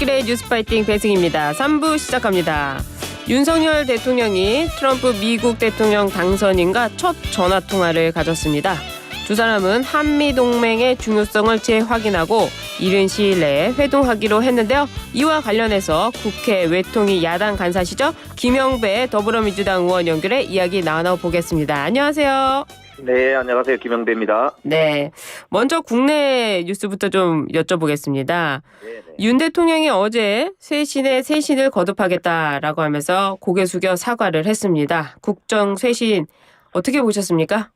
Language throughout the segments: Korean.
출근길의 뉴스파이팅 배승입니다. 3부 시작합니다. 윤석열 대통령이 트럼프 미국 대통령 당선인과 첫 전화통화를 가졌습니다. 두 사람은 한미동맹의 중요성을 재확인하고 이른 시일 내에 회동하기로 했는데요. 이와 관련해서 국회 외통위 야당 간사시죠? 김영배 더불어민주당 의원 연결해 이야기 나눠보겠습니다. 안녕하세요. 네, 안녕하세요. 김영배입니다. 네, 먼저 국내 뉴스부터 좀 여쭤보겠습니다. 네네. 윤 대통령이 어제 쇄신에 쇄신을 거듭하겠다라고 하면서 고개 숙여 사과를 했습니다. 국정 쇄신 어떻게 보셨습니까?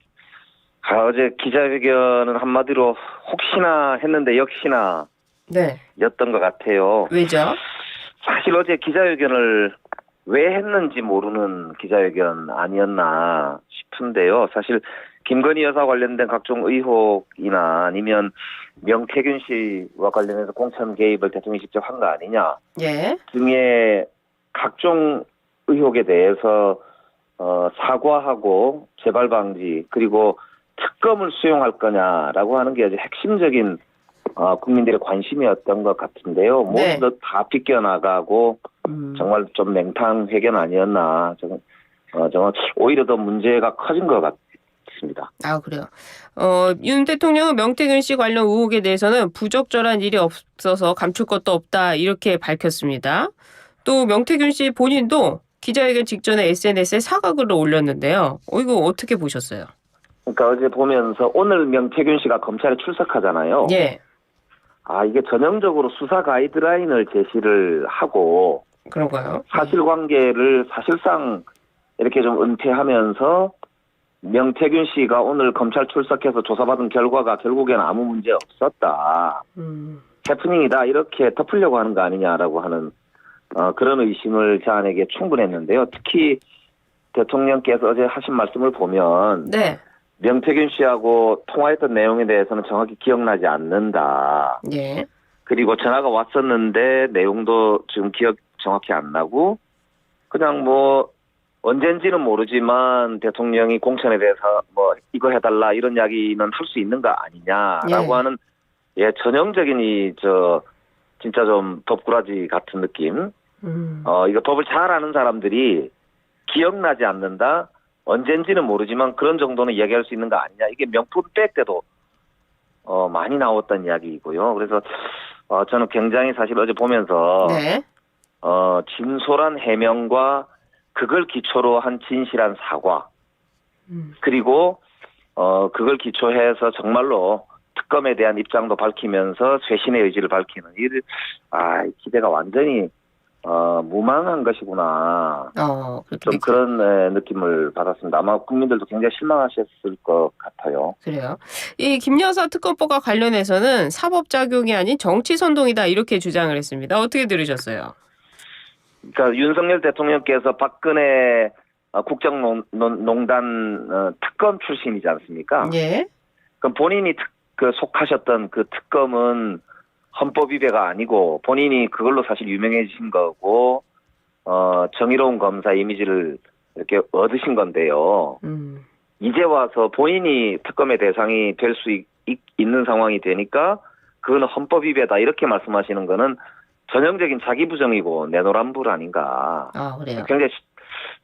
어제 기자회견은 한마디로 혹시나 했는데 역시나 네. 였던 것 같아요. 왜죠? 사실 어제 기자회견을 왜 했는지 모르는 기자회견 아니었나 싶은데요. 사실 김건희 여사 관련된 각종 의혹이나 아니면 명태균 씨와 관련해서 공천 개입을 대통령이 직접 한 거 아니냐 예. 등의 각종 의혹에 대해서 사과하고 재발 방지 그리고 특검을 수용할 거냐라고 하는 게 아주 핵심적인 국민들의 관심이었던 것 같은데요. 네. 모두 다 비껴나가고 정말 좀 맹탕 회견 아니었나. 정말 오히려 더 문제가 커진 것 같습니다. 아, 그래요. 윤 대통령은 명태균 씨 관련 의혹에 대해서는 부적절한 일이 없어서 감출 것도 없다 이렇게 밝혔습니다. 또 명태균 씨 본인도 기자회견 직전에 SNS에 사과글을 올렸는데요. 이거 어떻게 보셨어요? 그러니까 어제 보면서 오늘 명태균 씨가 검찰에 출석하잖아요. 예. 이게 전형적으로 수사 가이드라인을 제시를 하고 그런가요? 사실관계를 사실상 이렇게 좀 은폐하면서 명태균 씨가 오늘 검찰 출석해서 조사받은 결과가 결국에는 아무 문제 없었다. 해프닝이다. 이렇게 덮으려고 하는 거 아니냐라고 하는 그런 의심을 자아내기에 충분했는데요. 특히 대통령께서 어제 하신 말씀을 보면 네. 명태균 씨하고 통화했던 내용에 대해서는 정확히 기억나지 않는다. 예. 그리고 전화가 왔었는데 내용도 지금 기억 정확히 안 나고 그냥 언젠지는 모르지만 대통령이 공천에 대해서 이거 해달라 이런 이야기는 할 수 있는 거 아니냐라고 예. 하는 전형적인 진짜 좀 덥꾸라지 같은 느낌. 이거 법을 잘 아는 사람들이 기억나지 않는다. 언젠지는 모르지만 그런 정도는 이야기할 수 있는 거 아니냐. 이게 명품백 때도 많이 나왔던 이야기이고요. 그래서 저는 굉장히 사실 어제 보면서 네. 진솔한 해명과 그걸 기초로 한 진실한 사과 그리고 그걸 기초해서 정말로 특검에 대한 입장도 밝히면서 쇄신의 의지를 밝히는 기대가 완전히 무망한 것이구나. 좀 그런 느낌을 받았습니다. 아마 국민들도 굉장히 실망하셨을 것 같아요. 그래요. 이 김여사 특검법과 관련해서는 사법작용이 아닌 정치선동이다 이렇게 주장을 했습니다. 어떻게 들으셨어요? 그러니까 윤석열 대통령께서 박근혜 국정농단 특검 출신이지 않습니까? 예. 그럼 본인이 속하셨던 그 특검은 헌법 위배가 아니고 본인이 그걸로 사실 유명해진 거고 정의로운 검사 이미지를 이렇게 얻으신 건데요. 이제 와서 본인이 특검의 대상이 될 수 있는 상황이 되니까 그거는 헌법 위배다 이렇게 말씀하시는 거는 전형적인 자기 부정이고 내노란불 아닌가. 그래요. 굉장히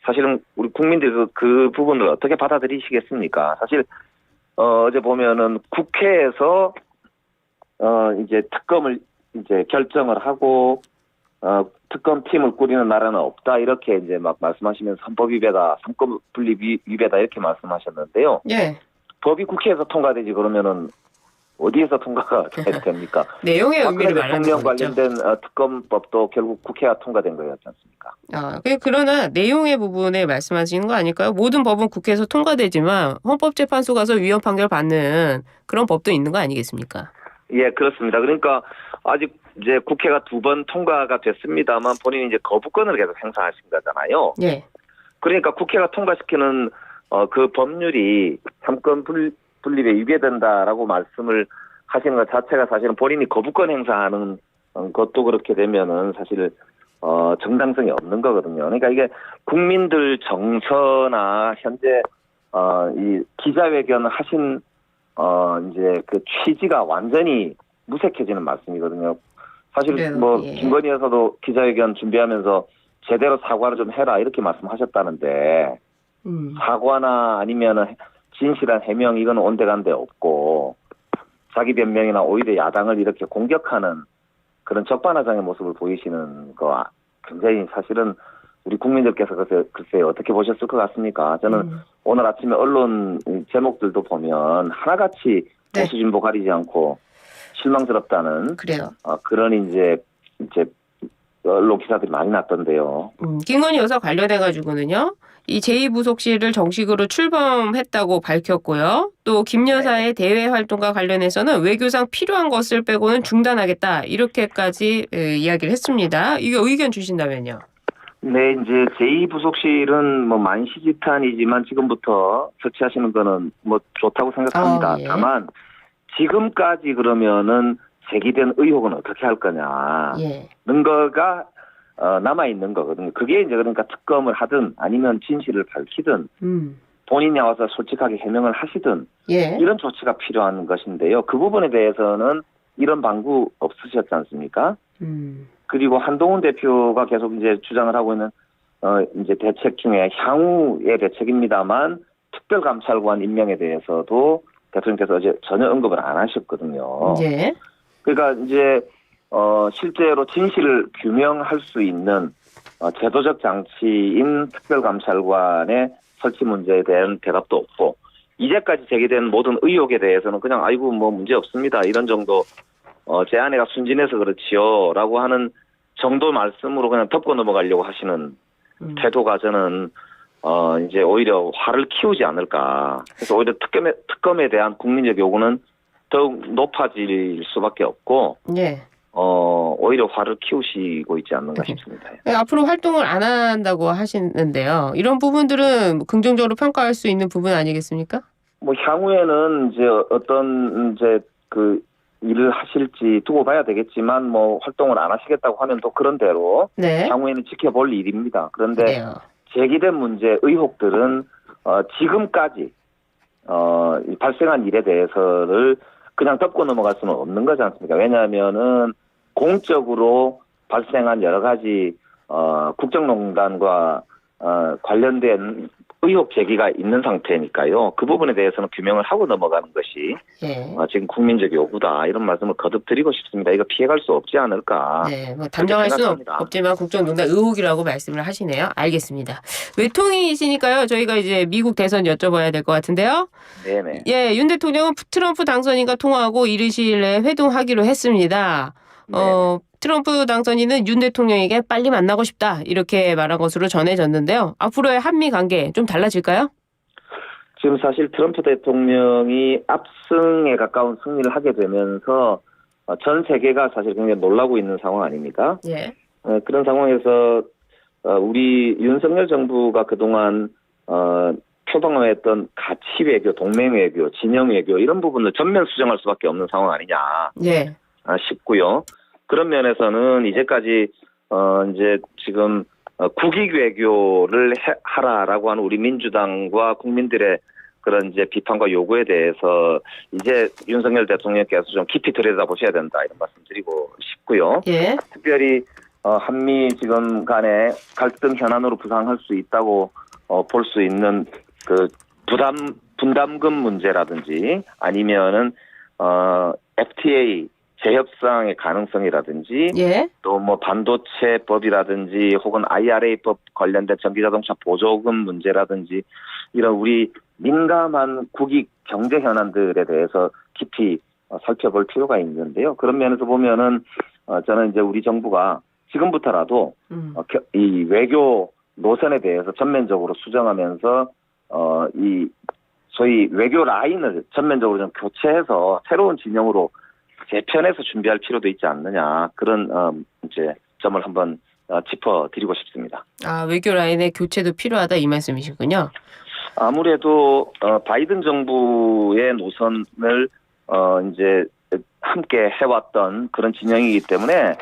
사실은 우리 국민들 그 부분을 어떻게 받아들이시겠습니까? 사실 어제 보면은 국회에서 이제 특검을 이제 결정을 하고 특검 팀을 꾸리는 나라는 없다 이렇게 이제 막 말씀하시면서 헌법 위배다, 삼권 분립 위배다 이렇게 말씀하셨는데요. 예. 법이 국회에서 통과되지 그러면은 어디에서 통과가 됩니까? 내용의 의미를 말하는 대통령 거죠. 관련된 특검법도 결국 국회가 통과된 거였지 않습니까? 그러나 내용의 부분에 말씀하시는 거 아닐까요? 모든 법은 국회에서 통과되지만 헌법재판소 가서 위헌 판결 받는 그런 법도 있는 거 아니겠습니까? 예, 그렇습니다. 그러니까 아직 이제 국회가 2번 통과가 됐습니다만 본인이 이제 거부권을 계속 행사하신 거잖아요. 예. 그러니까 국회가 통과시키는 그 법률이 삼권 분립에 위배된다라고 말씀을 하시는 것 자체가 사실은 본인이 거부권 행사하는 것도 그렇게 되면은 사실 정당성이 없는 거거든요. 그러니까 이게 국민들 정서나 현재 이 기자회견 하신 이제 그 취지가 완전히 무색해지는 말씀이거든요. 사실 그래요. 뭐 예. 김건희 여사도 기자회견 준비하면서 제대로 사과를 좀 해라 이렇게 말씀하셨다는데 사과나 아니면은 진실한 해명 이거는 온데간데 없고 자기 변명이나 오히려 야당을 이렇게 공격하는 그런 적반하장의 모습을 보이시는 거 굉장히 사실은 우리 국민들께서 글쎄 어떻게 보셨을 것 같습니까? 저는 오늘 아침에 언론 제목들도 보면 하나같이 네. 보수 진보 가리지 않고 실망스럽다는 그래요. 그런 이제 언론 기사들이 많이 났던데요. 김건희 여사 관련해 가지고는요. 이 제2부속실을 정식으로 출범했다고 밝혔고요. 또 김 여사의 대외 활동과 관련해서는 외교상 필요한 것을 빼고는 중단하겠다. 이렇게까지 이야기를 했습니다. 이게 의견 주신다면요. 네, 이제 제2부속실은 뭐 만시지탄이지만 지금부터 설치하시는 거는 뭐 좋다고 생각합니다. 예. 다만 지금까지 그러면은 제기된 의혹은 어떻게 할 거냐. 예. 는 거가 남아 있는 거거든요. 그게 이제 그러니까 특검을 하든 아니면 진실을 밝히든 본인이 나와서 솔직하게 해명을 하시든 예. 이런 조치가 필요한 것인데요. 그 부분에 대해서는 이런 방구 없으셨지 않습니까? 그리고 한동훈 대표가 계속 이제 주장을 하고 있는 이제 대책 중에 향후의 대책입니다만 특별감찰관 임명에 대해서도 대통령께서 어제 전혀 언급을 안 하셨거든요. 예. 그러니까 이제 실제로 진실을 규명할 수 있는 제도적 장치인 특별감찰관의 설치 문제에 대한 대답도 없고 이제까지 제기된 모든 의혹에 대해서는 그냥 아이고 뭐 문제 없습니다 이런 정도 제 아내가 순진해서 그렇지요라고 하는 정도 말씀으로 그냥 덮고 넘어가려고 하시는 태도가 저는 이제 오히려 화를 키우지 않을까. 그래서 오히려 특검에 대한 국민적 요구는 더욱 높아질 수밖에 없고, 예. 오히려 화를 키우시고 있지 않는가 싶습니다. 앞으로 활동을 안 한다고 하시는데요. 이런 부분들은 긍정적으로 평가할 수 있는 부분 아니겠습니까? 뭐 향후에는 이제 어떤 이제 그 일을 하실지 두고 봐야 되겠지만 뭐 활동을 안 하시겠다고 하면 또 그런 대로 네. 향후에는 지켜볼 일입니다. 그런데 그래요. 제기된 문제 의혹들은 지금까지 발생한 일에 대해서를 그냥 덮고 넘어갈 수는 없는 거지 않습니까? 왜냐하면은 공적으로 발생한 여러 가지 국정농단과 관련된 의혹 제기가 있는 상태니까요. 그 부분에 대해서는 규명을 하고 넘어가는 것이 예. 지금 국민적 요구다. 이런 말씀을 거듭 드리고 싶습니다. 이거 피해갈 수 없지 않을까. 네, 뭐 단정할 수는 생각합니다. 없지만 국정농단 의혹이라고 말씀을 하시네요. 알겠습니다. 외통이시니까요. 저희가 이제 미국 대선 여쭤봐야 될 것 같은데요. 네네. 예, 윤 대통령은 트럼프 당선인과 통화하고 이른 시일 내에 회동하기로 했습니다. 트럼프 당선인은 윤 대통령에게 빨리 만나고 싶다 이렇게 말한 것으로 전해졌는데요. 앞으로의 한미 관계 좀 달라질까요? 지금 사실 트럼프 대통령이 압승에 가까운 승리를 하게 되면서 전 세계가 사실 굉장히 놀라고 있는 상황 아닙니까? 예. 그런 상황에서 우리 윤석열 정부가 그동안 표방했던 가치 외교, 동맹 외교, 진영 외교 이런 부분을 전면 수정할 수밖에 없는 상황 아니냐 예. 싶고요. 그런 면에서는 이제까지 이제 지금 국익 외교를 하라라고 하는 우리 민주당과 국민들의 그런 이제 비판과 요구에 대해서 이제 윤석열 대통령께서 좀 깊이 들여다보셔야 된다 이런 말씀드리고 싶고요. 예. 특별히 한미 지금 간의 갈등 현안으로 부상할 수 있다고 볼 수 있는 그 분담금 문제라든지 아니면은 FTA 재협상의 가능성이라든지 예. 또 뭐 반도체법이라든지 혹은 IRA법 관련된 전기자동차 보조금 문제라든지 이런 우리 민감한 국익 경제 현안들에 대해서 깊이 살펴볼 필요가 있는데요. 그런 면에서 보면은 저는 이제 우리 정부가 지금부터라도 이 외교 노선에 대해서 전면적으로 수정하면서 이 소위 외교 라인을 전면적으로 좀 교체해서 새로운 진영으로 재편해서 준비할 필요도 있지 않느냐 그런 이제 점을 한번 짚어드리고 싶습니다. 외교 라인의 교체도 필요하다 이 말씀이시군요. 아무래도 바이든 정부의 노선을 이제 함께 해왔던 그런 진영이기 때문에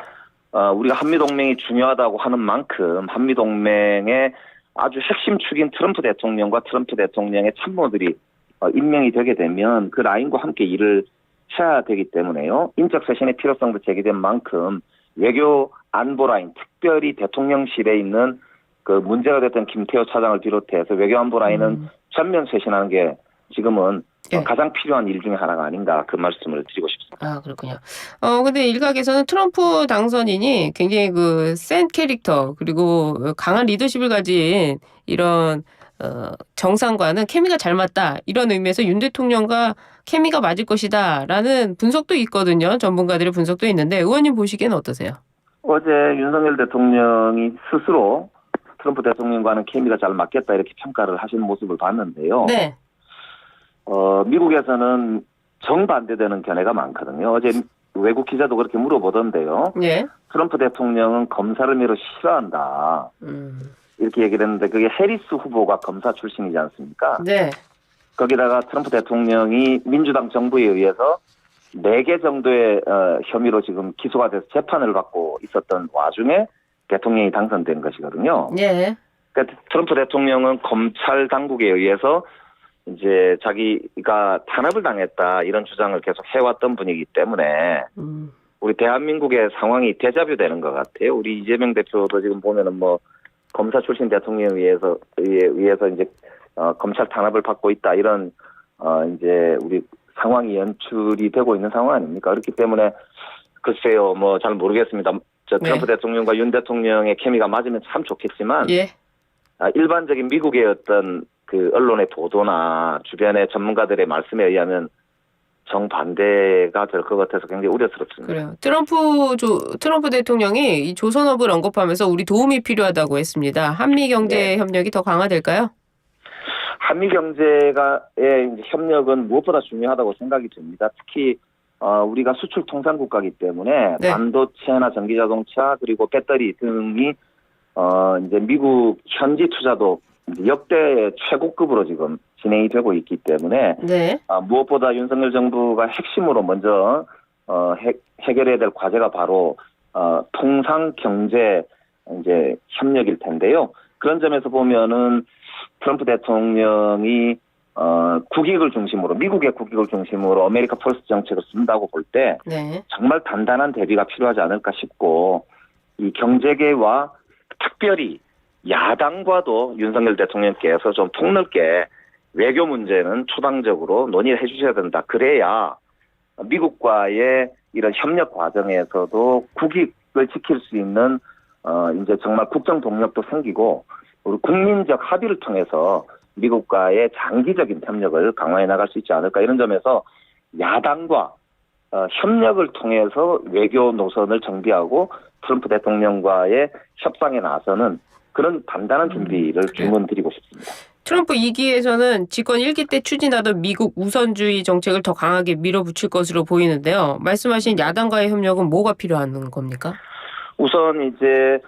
우리가 한미동맹이 중요하다고 하는 만큼 한미동맹의 아주 핵심 축인 트럼프 대통령과 트럼프 대통령의 참모들이 임명이 되게 되면 그 라인과 함께 일을 해야 되기 때문에요. 인적 쇄신의 필요성도 제기된 만큼 외교 안보라인, 특별히 대통령실에 있는 그 문제가 됐던 김태호 차장을 비롯해서 외교 안보라인은 전면 쇄신하는 게 지금은 예. 가장 필요한 일 중에 하나가 아닌가 그 말씀을 드리고 싶습니다. 아, 그렇군요. 근데 일각에서는 트럼프 당선인이 굉장히 그 센 캐릭터 그리고 강한 리더십을 가진 이런 정상과는 케미가 잘 맞다. 이런 의미에서 윤 대통령과 케미가 맞을 것이다라는 분석도 있거든요. 전문가들의 분석도 있는데 의원님 보시기에는 어떠세요? 어제 윤석열 대통령이 스스로 트럼프 대통령과는 케미가 잘 맞겠다 이렇게 평가를 하신 모습을 봤는데요. 네. 미국에서는 정반대되는 견해가 많거든요. 어제 외국 기자도 그렇게 물어보던데요. 네. 트럼프 대통령은 검사를 매우 싫어한다. 이렇게 얘기를 했는데 그게 해리스 후보가 검사 출신이지 않습니까? 네. 거기다가 트럼프 대통령이 민주당 정부에 의해서 4개 정도의 혐의로 지금 기소가 돼서 재판을 받고 있었던 와중에 대통령이 당선된 것이거든요. 네. 그러니까 트럼프 대통령은 검찰 당국에 의해서 이제 자기가 탄압을 당했다 이런 주장을 계속 해왔던 분이기 때문에 우리 대한민국의 상황이 데자뷰 되는 것 같아요. 우리 이재명 대표도 지금 보면은 뭐 검사 출신 대통령에 의해서 이제 검찰 탄압을 받고 있다 이런 이제 우리 상황이 연출이 되고 있는 상황 아닙니까? 그렇기 때문에 글쎄요, 뭐 잘 모르겠습니다. 트럼프 대통령과 윤 대통령의 케미가 맞으면 참 좋겠지만 예. 일반적인 미국의 어떤 그 언론의 보도나 주변의 전문가들의 말씀에 의하면 정반대가 될 것 같아서 굉장히 우려스럽습니다. 그래요. 트럼프 대통령이 이 조선업을 언급하면서 우리 도움이 필요하다고 했습니다. 한미 경제 협력이 더 강화될까요? 한미 경제의 협력은 무엇보다 중요하다고 생각이 듭니다. 특히 우리가 수출 통상 국가이기 때문에 반도체나 전기자동차 그리고 배터리 등이 이제 미국 현지 투자도 역대 최고급으로 지금 진행이 되고 있기 때문에 무엇보다 윤석열 정부가 핵심으로 먼저 해결해야 될 과제가 바로 통상 경제 이제 협력일 텐데요. 그런 점에서 보면은 트럼프 대통령이 국익을 중심으로 미국의 국익을 중심으로 아메리카 퍼스트 정책을 쓴다고 볼 때 정말 단단한 대비가 필요하지 않을까 싶고 이 경제계와 특별히 야당과도 윤석열 대통령께서 좀 폭넓게 외교 문제는 초당적으로 논의를 해주셔야 된다. 그래야 미국과의 이런 협력 과정에서도 국익을 지킬 수 있는 이제 정말 국정 동력도 생기고 우리 국민적 합의를 통해서 미국과의 장기적인 협력을 강화해 나갈 수 있지 않을까 이런 점에서 야당과 협력을 통해서 외교 노선을 정비하고 트럼프 대통령과의 협상에 나서는 그런 단단한 준비를 주문드리고 싶습니다. 트럼프 2기에서는 집권 1기 때 추진하던 미국 우선주의 정책을 더 강하게 밀어붙일 것으로 보이는데요. 말씀하신 야당과의 협력은 뭐가 필요한 겁니까? 우선 이제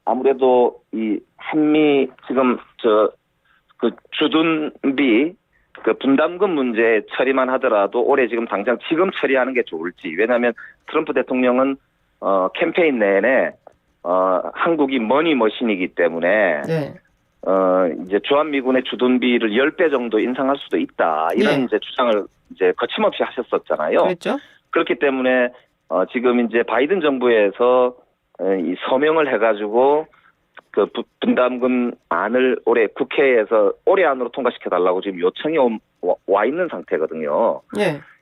아무래도 이 한미 지금 그 주둔비 그 분담금 문제 처리만 하더라도 올해 지금 당장 지금 처리하는 게 좋을지. 왜냐하면 트럼프 대통령은 캠페인 내내 한국이 머니머신이기 때문에 이제 주한미군의 주둔비를 10배 정도 인상할 수도 있다. 이런 이제 주장을 이제 거침없이 하셨었잖아요. 그렇죠. 그렇기 때문에 지금 이제 바이든 정부에서 이 서명을 해가지고 그 분담금 안을 올해 국회에서 올해 안으로 통과시켜 달라고 지금 요청이 와 있는 상태거든요.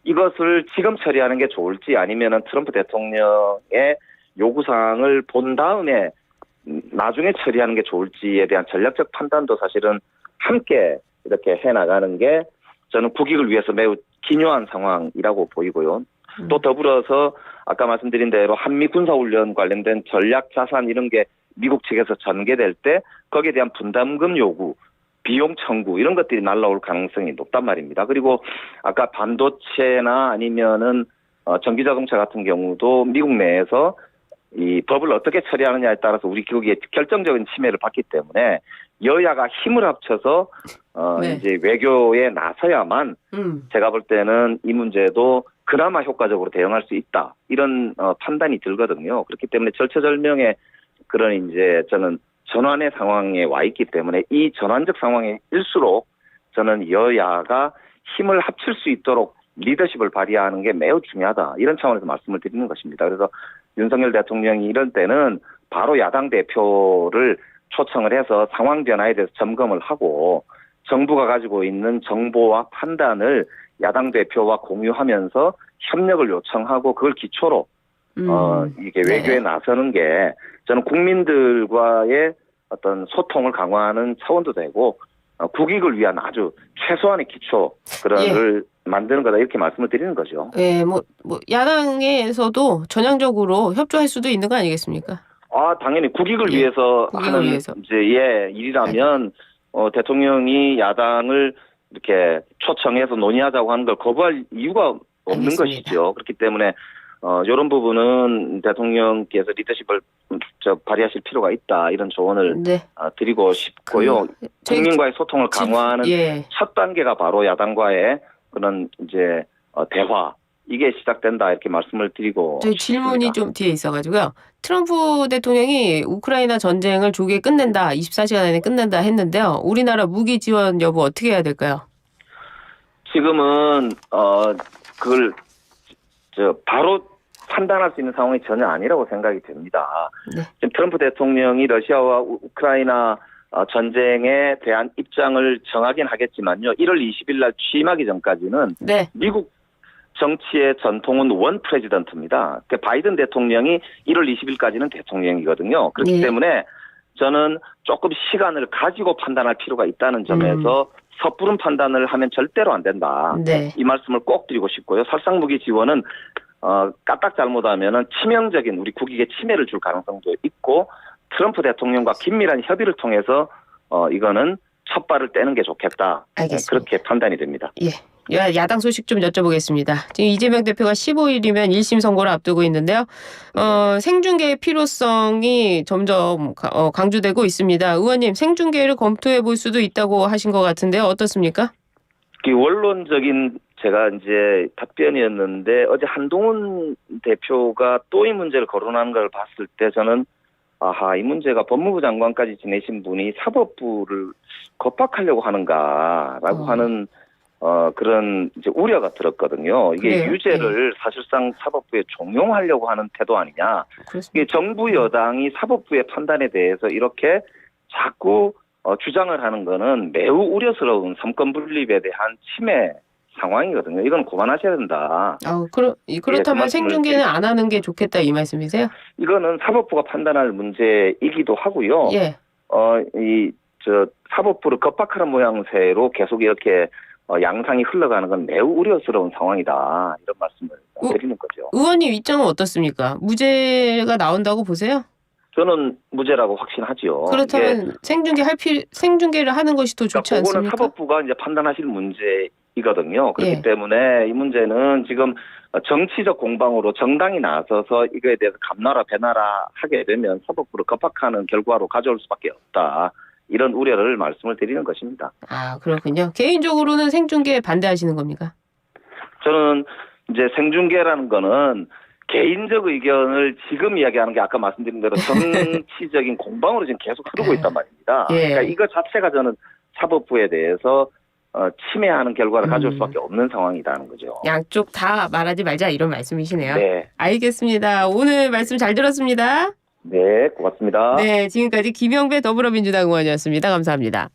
이것을 지금 처리하는 게 좋을지 아니면은 트럼프 대통령의 요구사항을 본 다음에 나중에 처리하는 게 좋을지에 대한 전략적 판단도 사실은 함께 이렇게 해나가는 게 저는 국익을 위해서 매우 기묘한 상황이라고 보이고요. 또 더불어서 아까 말씀드린 대로 한미 군사훈련 관련된 전략 자산 이런 게 미국 측에서 전개될 때 거기에 대한 분담금 요구, 비용 청구 이런 것들이 날라올 가능성이 높단 말입니다. 그리고 아까 반도체나 아니면은 전기자동차 같은 경우도 미국 내에서 이 법을 어떻게 처리하느냐에 따라서 우리 기업이 결정적인 침해를 받기 때문에 여야가 힘을 합쳐서 이제 외교에 나서야만 제가 볼 때는 이 문제도 그나마 효과적으로 대응할 수 있다 이런 판단이 들거든요. 그렇기 때문에 절체절명의 그런 이제 저는 전환의 상황에 와 있기 때문에 이 전환적 상황일수록 저는 여야가 힘을 합칠 수 있도록 리더십을 발휘하는 게 매우 중요하다 이런 차원에서 말씀을 드리는 것입니다. 그래서 윤석열 대통령이 이럴 때는 바로 야당 대표를 초청을 해서 상황 변화에 대해서 점검을 하고 정부가 가지고 있는 정보와 판단을 야당 대표와 공유하면서 협력을 요청하고 그걸 기초로 이게 외교에 나서는 게 저는 국민들과의 어떤 소통을 강화하는 차원도 되고 국익을 위한 아주 최소한의 기초 그런을 만드는 거다 이렇게 말씀을 드리는 거죠. 예, 뭐 야당에서도 전향적으로 협조할 수도 있는 거 아니겠습니까? 당연히 국익을 위해서 국익을 하는 위해서. 이제 일이라면 대통령이 야당을 이렇게 초청해서 논의하자고 하는 걸 거부할 이유가 없는 알겠습니다. 것이죠. 그렇기 때문에 이런 부분은 대통령께서 리더십을 발휘하실 필요가 있다 이런 조언을 드리고 싶고요. 국민과의 소통을 강화하는 첫 단계가 바로 야당과의 그런 이제 대화 이게 시작된다 이렇게 말씀을 드리고 저희 질문이 싶습니다. 좀 뒤에 있어가지고요. 트럼프 대통령이 우크라이나 전쟁을 조기에 끝낸다, 24시간 안에 끝낸다 했는데요. 우리나라 무기 지원 여부 어떻게 해야 될까요? 지금은 그걸 바로 판단할 수 있는 상황이 전혀 아니라고 생각이 됩니다. 지금 트럼프 대통령이 러시아와 우크라이나 전쟁에 대한 입장을 정하긴 하겠지만요. 1월 20일 날 취임하기 전까지는 미국 정치의 전통은 원 프레지던트입니다. 바이든 대통령이 1월 20일까지는 대통령이거든요. 그렇기 때문에 저는 조금 시간을 가지고 판단할 필요가 있다는 점에서 섣부른 판단을 하면 절대로 안 된다. 이 말씀을 꼭 드리고 싶고요. 살상무기 지원은 까딱 잘못하면은 치명적인 우리 국익에 침해를 줄 가능성도 있고 트럼프 대통령과 긴밀한 협의를 통해서 이거는 첫 발을 떼는 게 좋겠다. 알겠습니다. 그렇게 판단이 됩니다. 야당 소식 좀 여쭤보겠습니다. 지금 이재명 대표가 15일이면 1심 선고를 앞두고 있는데요. 생중계의 필요성이 점점 강조되고 있습니다. 의원님, 생중계를 검토해 볼 수도 있다고 하신 것 같은데요. 어떻습니까? 원론적인 제가 이제 답변이었는데 어제 한동훈 대표가 또 이 문제를 거론하는 걸 봤을 때 저는 이 문제가 법무부 장관까지 지내신 분이 사법부를 겁박하려고 하는가라고 하는 그런 이제 우려가 들었거든요. 이게 유죄를 사실상 사법부에 종용하려고 하는 태도 아니냐. 이게 정부 여당이 사법부의 판단에 대해서 이렇게 자꾸 주장을 하는 거는 매우 우려스러운 삼권 분립에 대한 침해 상황이거든요. 이건 그만하셔야 된다. 그렇다면 생중계는 안 하는 게 좋겠다 이 말씀이세요? 이거는 사법부가 판단할 문제이기도 하고요. 사법부를 겁박하는 모양새로 계속 이렇게 양상이 흘러가는 건 매우 우려스러운 상황이다. 이런 말씀을 드리는 거죠. 의원님 입장은 어떻습니까? 무죄가 나온다고 보세요? 저는 무죄라고 확신하지요. 그렇다면 생중계를 하는 것이 더 좋지 않습니까? 그거는 사법부가 이제 판단하실 문제이거든요. 그렇기 때문에 이 문제는 지금 정치적 공방으로 정당이 나서서 이거에 대해서 감나라 배나라 하게 되면 사법부를 겁박하는 결과로 가져올 수밖에 없다. 이런 우려를 말씀을 드리는 것입니다. 그렇군요. 개인적으로는 생중계에 반대하시는 겁니까? 저는 이제 생중계라는 거는 개인적 의견을 지금 이야기하는 게 아까 말씀드린 대로 정치적인 공방으로 지금 계속 흐르고 있단 말입니다. 그러니까 이거 자체가 저는 사법부에 대해서 침해하는 결과를 가져올 수밖에 없는 상황이라는 거죠. 양쪽 다 말하지 말자 이런 말씀이시네요. 네. 알겠습니다. 오늘 말씀 잘 들었습니다. 네, 고맙습니다. 네, 지금까지 김영배 더불어민주당 의원이었습니다. 감사합니다.